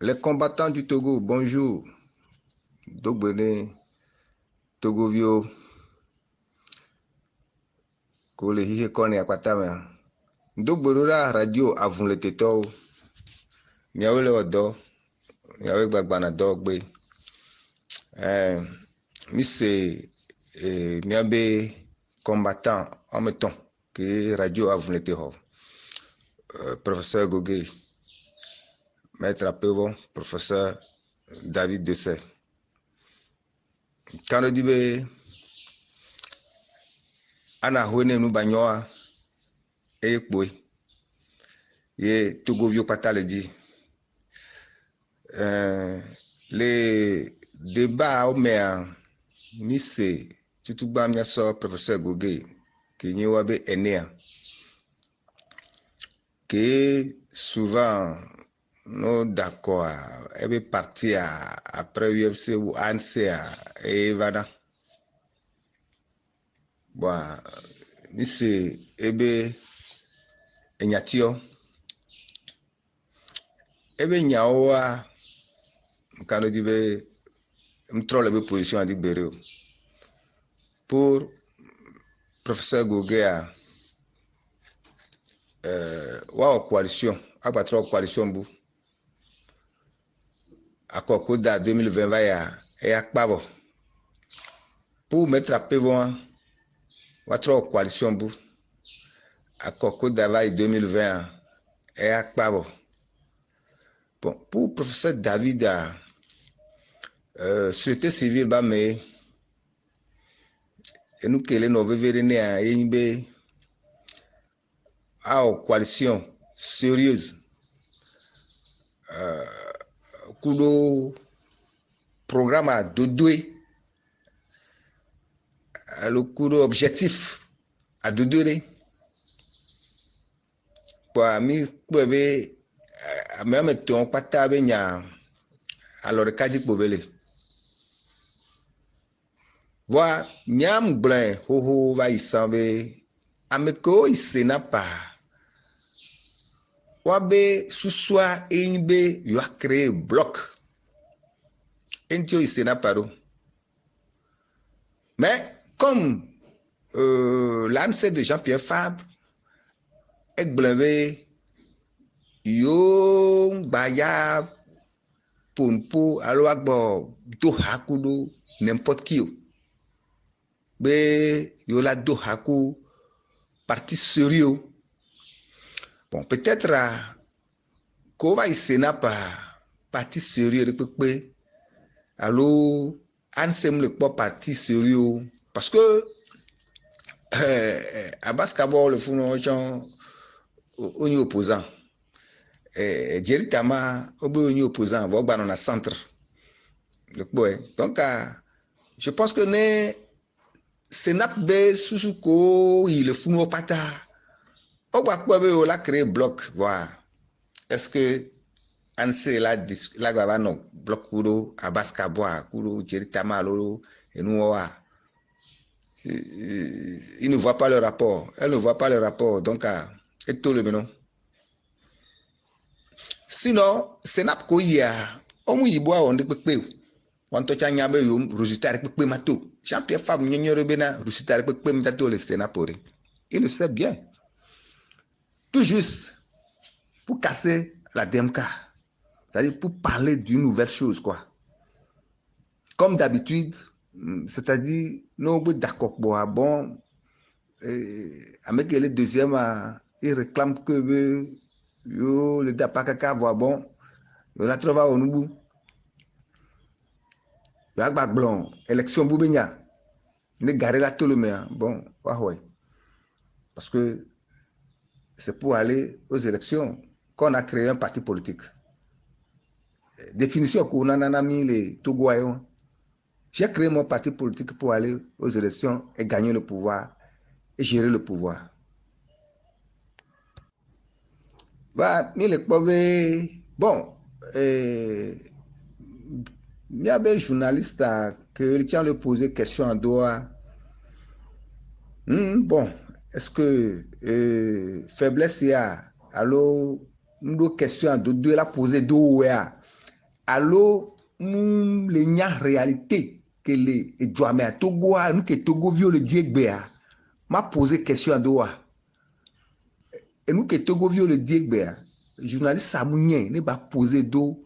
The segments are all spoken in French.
Les combattants du Togo, bonjour. Dogbene, Togovio, Kole Hihe Kone Akwatame. Dogbera radio avun le teto. Miawe le odo, miawe gbagbana dogbe. Mise miabe combattant en mettant que radio avun le teho. Professeur Gogé, maître Apevon, professeur David Dessay. Quand on dit ana huene nu banyoa e kpoe ye Togovio patale dit les débats au mer mise tutuba mia so professeur Gogé qui ni wabe enea que souvent nous d'accord elle est parti après UFC ou ANCA et voilà. Bon, mise ebe enyatio ebe nyaoa quand on dit m'trole be position à dire pour professeur Gogé wa coalition abattre coalition bu accord Koda 2020 va ya et akpabo pour mettre à Pevon wa trop coalition bu accord Koda va 2020 et akpabo. Bon, pour professeur David société civile ba me et nous que les nouveaux vénénés à yimbe a coalition sérieuse kudo programme à dodoué le kudo objectif à dodoué pour mi kwebe même ton pata be nya alors kaji kobele wa nyam blanc ho va isambe ameko isena pa wabe suswa enbe yo a créé bloc entio isena paro mais comme l'ANC de Jean-Pierre Fabre egblebe yo baya ponpo alo agbo do hakudo n'importe qui be yo la do haku parti sérieux. Bon, peut-être qu'on va essayer pas parti sérieux de peu alors ansem le pas parti sérieux parce que à Baskabo le font on est opposant directement on est opposant va dans le centre le boy donc je pense que ne Senap be susuko il le font pata on va créer bloc voilà. Est-ce que anse la gaba no bloc kuro abaska boa kuro directement lolo et nous il ne voit pas le rapport, elle ne voit pas le rapport donc et tout le menon sinon senap ko ya omu yibo on de pepe on to chanya be yo résultat pepe mato Jean-Pierre Fabre nyonyore bena résultat pepe mtato le senapori il le sait bien tout juste pour casser la DMK, c'est-à-dire pour parler d'une nouvelle chose, quoi. Comme d'habitude, c'est-à-dire, nous sommes d'accord pour bon, avec le deuxième, il réclame que le dapakaka voit bon, la trouve au Nubu. Le Agba Blanc, élection Boubenya, ne garé la tout le monde, bon, ouais. Parce que c'est pour aller aux élections qu'on a créé un parti politique. Définition qu'on a mis les Togoyens. J'ai créé mon parti politique pour aller aux élections et gagner le pouvoir et gérer le pouvoir. Bah, bon, il y a des journalistes qui tient le poser question en Doha. Bon, est-ce que faiblesse il y a? Alors, une question de la poser Doha. Allo les nya réalité que les Djouame à Togo, nous que Togo viole Diegbea, m'a posé question à Doha. Et nous que Togo viole Diegbea, journaliste Samounien, ne va poser d'eau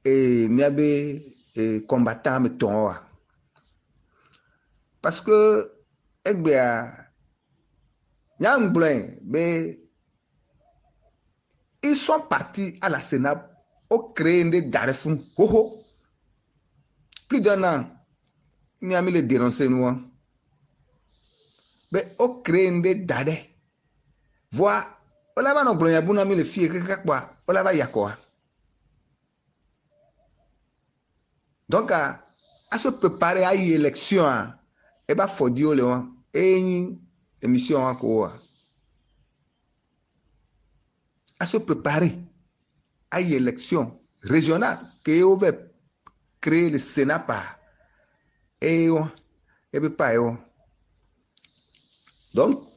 et miabe combattant me tonwa. Parce que Egbea, Nyang Blin, mais ils sont partis à la Sénat au créer des Darefun. Plus d'un an, nous avons les dénoncé nous. Mais au créer des Dade. Voir, on va nous blonner pour nous les filles que quoi, on va y quoi. Donc à se préparer à une élection, et bah faut dire le et une émission encore. À se préparer à une élection régionale que on va créer le Sénat par et pas donc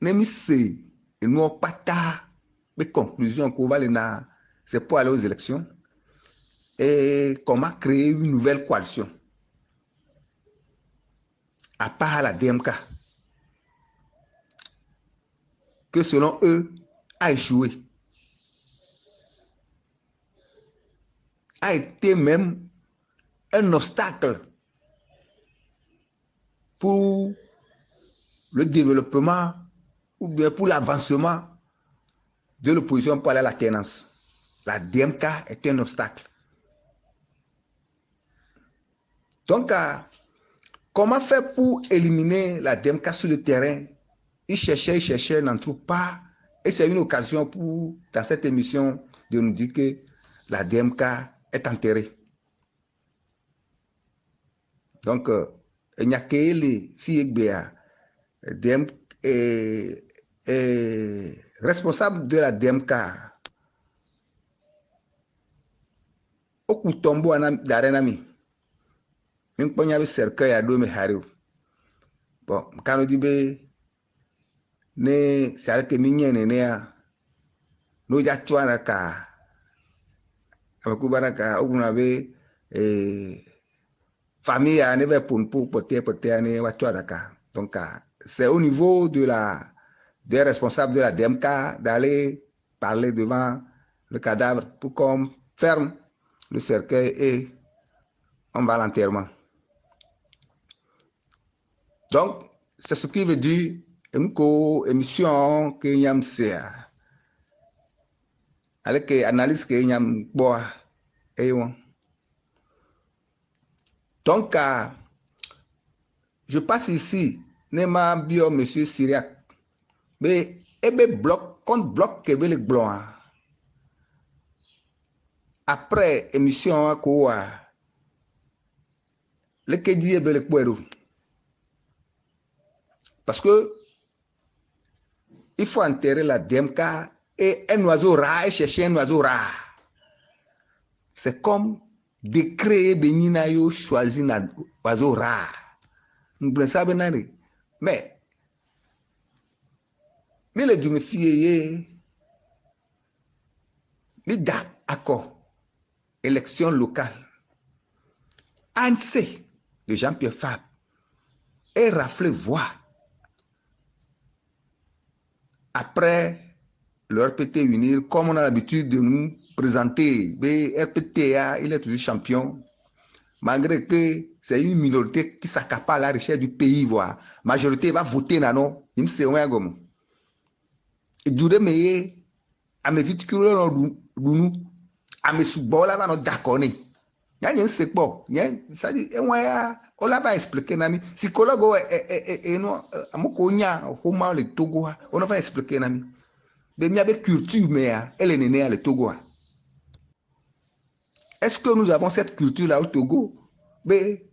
même si nous n'avons pas tard de conclusion qu'on va aller dans c'est pour aller aux élections et comment créer une nouvelle coalition à part la DMK que selon eux a échoué, a été même un obstacle pour le développement ou bien pour l'avancement de l'opposition pour aller à l'alternance. La DMK est un obstacle. Donc, comment faire pour éliminer la DMK sur le terrain? Ils cherchaient, n'en trouvent pas. Et c'est une occasion pour, dans cette émission, de nous dire que la DMK est enterrée. Donc, il n'y a que les filles responsable de la DMK. Au Kutombo d'Arenami. Même quand il y avait cercueil à Dome Hario. Bon, quand on dit que c'est que minye nene no ya chwana ka abakubana ka oguna be famille ne va pour poter ne wa chwana ka. Donc c'est au niveau de des responsables de la DMK d'aller parler devant le cadavre pour qu'on ferme le cercueil et on va à l'enterrement. Donc c'est ce qui veut dire une émission que yam sea avec analyse que yam boa et on. Donc je passe ici nema bio monsieur Syriac mais ebe bloc contre bloc que le blanc après émission quoi le que dit ebe le puero parce que il faut enterrer la DMK et un oiseau rare et chercher un oiseau rare. C'est comme de créer Benina yo choisi un oiseau rare. Nous savons mais les d'une fille les d'accord élection locale. Anse de Jean-Pierre Fabre et raflé voix. Après le RPT unir, comme on a l'habitude de nous présenter, le RPTA, il est toujours champion, malgré que c'est une minorité qui s'accapare la richesse du pays, la majorité va voter, non, il me sait où est gomme. Et du remeye, à mes viticuleurs, nous, à mes sous-bols, là, d'accord, il y a un secteur, ça dit, on va expliquer, nami, psychologue, et non, à mon cognac, au moins le Togo, on va expliquer, nami. Mais il y a des cultures, mais elle est née à le Togo. Est-ce que nous avons cette culture-là au Togo? Mais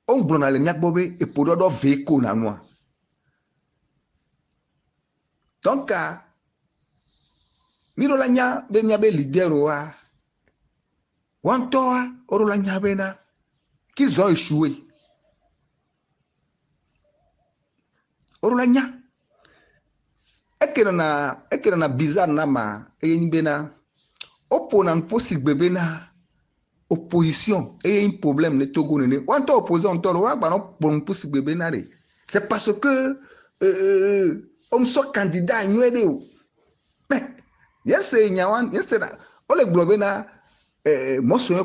on blonde le miak bobe et pour d'autres véhicules na noa. Donc, miro la nya be nya be leader wa. Wantoa oro la nya be na qu'ils ont échoué. Oro la nya. Ekena na bizarre na ma eyin be na opponent possible bébé na opposition et un problème ne Togo ne on t'a opposé on t'a on possible bébé na c'est parce que on soit candidat nuede mais yes nyawan yes on le globe na moi sur un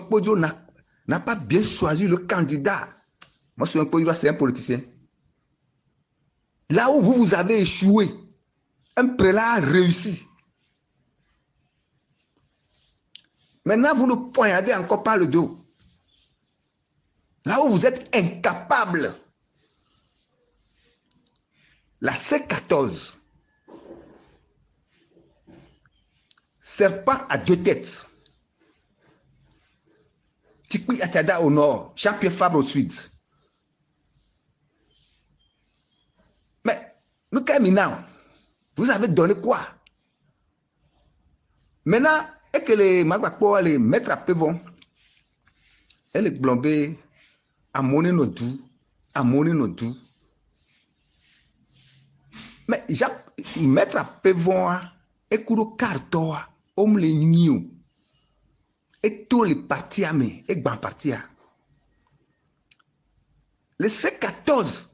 n'a pas bien choisi le candidat. Moi sur un c'est un politicien. Là où vous avez échoué, un prélat a réussi. Maintenant, vous nous poignardez encore par le dos. Là où vous êtes incapable. La C14, serpent à deux têtes. Tikpi Atada au nord, Jean-Pierre Fabre au sud. Mais, nous, vous avez donné quoi? Maintenant, et que les Magbapo, les mettre à Pévon, et les Glombé, à monnaie nos doux, à monnaie nos doux. Mais, mettre à Pévon, et Kouro Karto, homme les niou, et tous les partis, et grand parti. Les C14,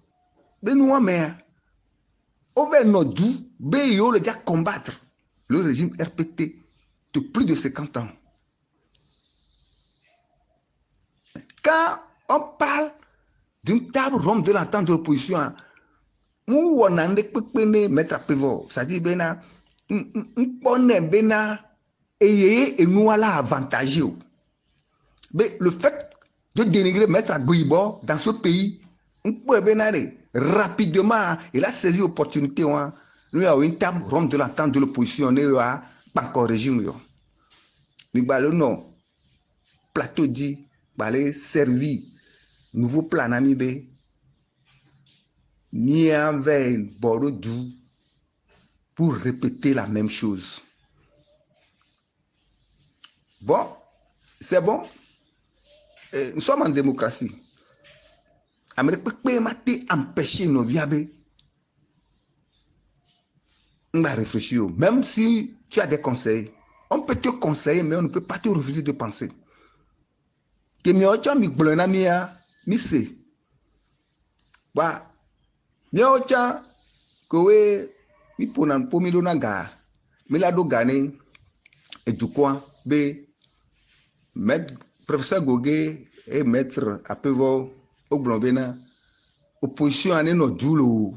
de nous, mais, over nos doux, béyo, le gars combattre le régime RPT de plus de 50 ans. Quand on parle d'une table ronde de l'entente de l'opposition, nous on a mettre à pévo, c'est-à-dire bena, on bena et nous allons avantager. Mais le fait de dénigrer mettre à Guibo dans ce pays, on peut bena rapidement, il a saisi l'opportunité. Nous avons une table ronde de l'entente de l'opposition, nous avons pas encore régime. Nous avons non plateau dit, balé servi nouveau plan amibé ni avec Borodou pour répéter la même chose. Bon, c'est bon. Nous sommes en démocratie. Amérique peut empêcher nos viables. On va réfléchir. Même si tu as des conseils, on peut te conseiller, mais on ne peut pas te refuser de penser. Que mi ocha mi gblona mi se. Wa mi ocha kowe mi ponan pomi do na ga. Mi la do gane et du coin be maître professeur Gogué et maître Apevo Ogblonbena opposition ane no dulo.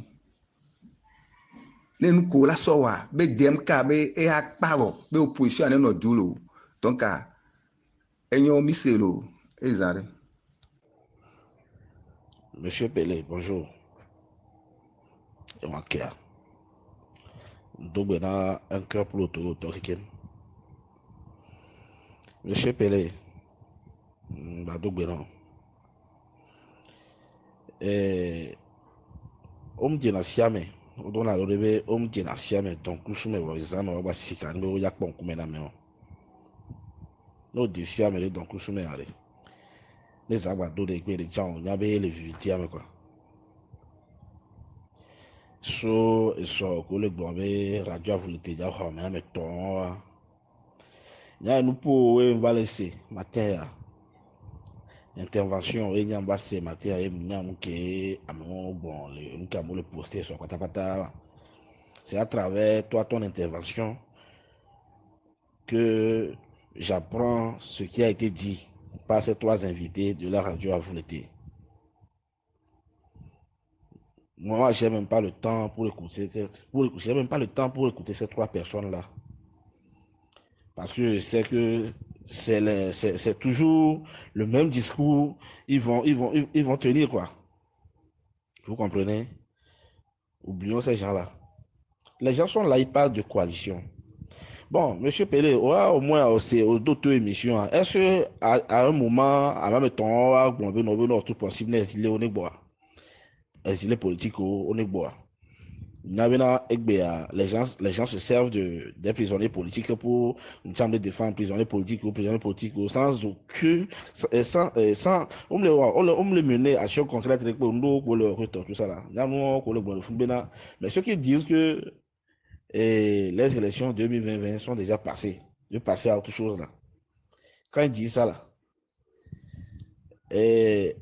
Ne nous kola sowa be DMK be e akpavo be opposition ane no dulo. Donc enyo mi se lo ezare. Monsieur Pelé, bonjour. Et moi, Kia. Donc, on a un cœur pour l'autorité. Monsieur Pelé, donc, on me dit na siame, on a levé, on me dit na siame, donc, je me vois, ils ont un sikan, mais il y a pas comme la maison. Nous dit siame, donc, je me allé. Les aguados de les gens, il y avait les vitiames, quoi. So, le blombe, radio, vous l'étiez déjà, mais ton, nous pouvons va laisser, matin, intervention, et nous va se matin, et nous que, bon, nous le poster sur Katapata. C'est à travers toi, ton intervention, que j'apprends ce qui a été dit par ces trois invités de la radio à vous l'été. Moi, j'ai même pas le temps pour écouter, j'ai même pas le temps pour écouter ces trois personnes-là. Parce que je sais que c'est toujours le même discours, ils vont tenir quoi. Vous comprenez? Oublions ces gens-là. Les gens sont là, ils parlent de coalition. Bon, monsieur Pelé, au moins c'est d'autres émissions. Est-ce que à un moment, à même temps, on tout possible exilé au Négboa, exilé politique au Négboa. Les gens se servent des prisonniers politiques pour une chambre de défense, prisonniers politiques sans aucun, sans, on me le mener à chaque concret pour le tout ça là. Mais ceux qui disent que les élections 2020 sont déjà passées, Je vais passer à autre chose là. Quand il dit ça là,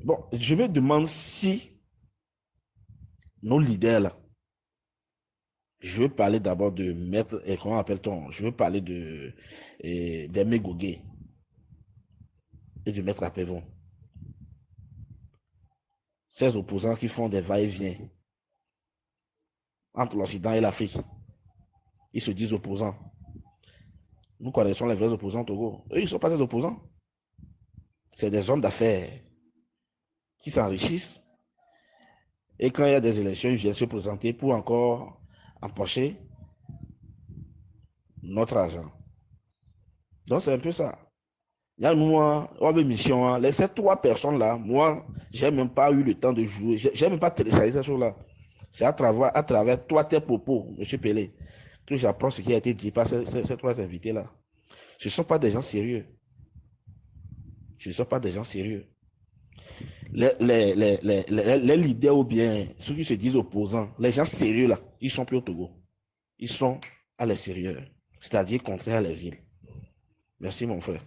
bon, je me demande si nos leaders là, je veux parler d'abord de Maître, comment appelle-t-on? Je veux parler d'Aimé Goguet et de Maître Apévon. Ces opposants qui font des va-et-vient entre l'Occident et l'Afrique. Ils se disent opposants. Nous connaissons les vrais opposants au Togo. Eux, ils ne sont pas des opposants. C'est des hommes d'affaires qui s'enrichissent. Et quand il y a des élections, ils viennent se présenter pour encore empocher notre argent. Donc, c'est un peu ça. Il y a moi, mission, ces 3 personnes-là, moi, je n'ai même pas eu le temps de jouer. Je n'ai même pas téléchargé ces choses-là. C'est à travers toi, tes propos, M. Pelé, que j'apprends ce qui a été dit par ces 3 invités-là. Ce ne sont pas des gens sérieux. Ce ne sont pas des gens sérieux. Les leaders ou bien ceux qui se disent opposants, les gens sérieux là, ils sont plus au Togo. Ils sont à l'extérieur, c'est-à-dire contraire à l'exil. Merci mon frère.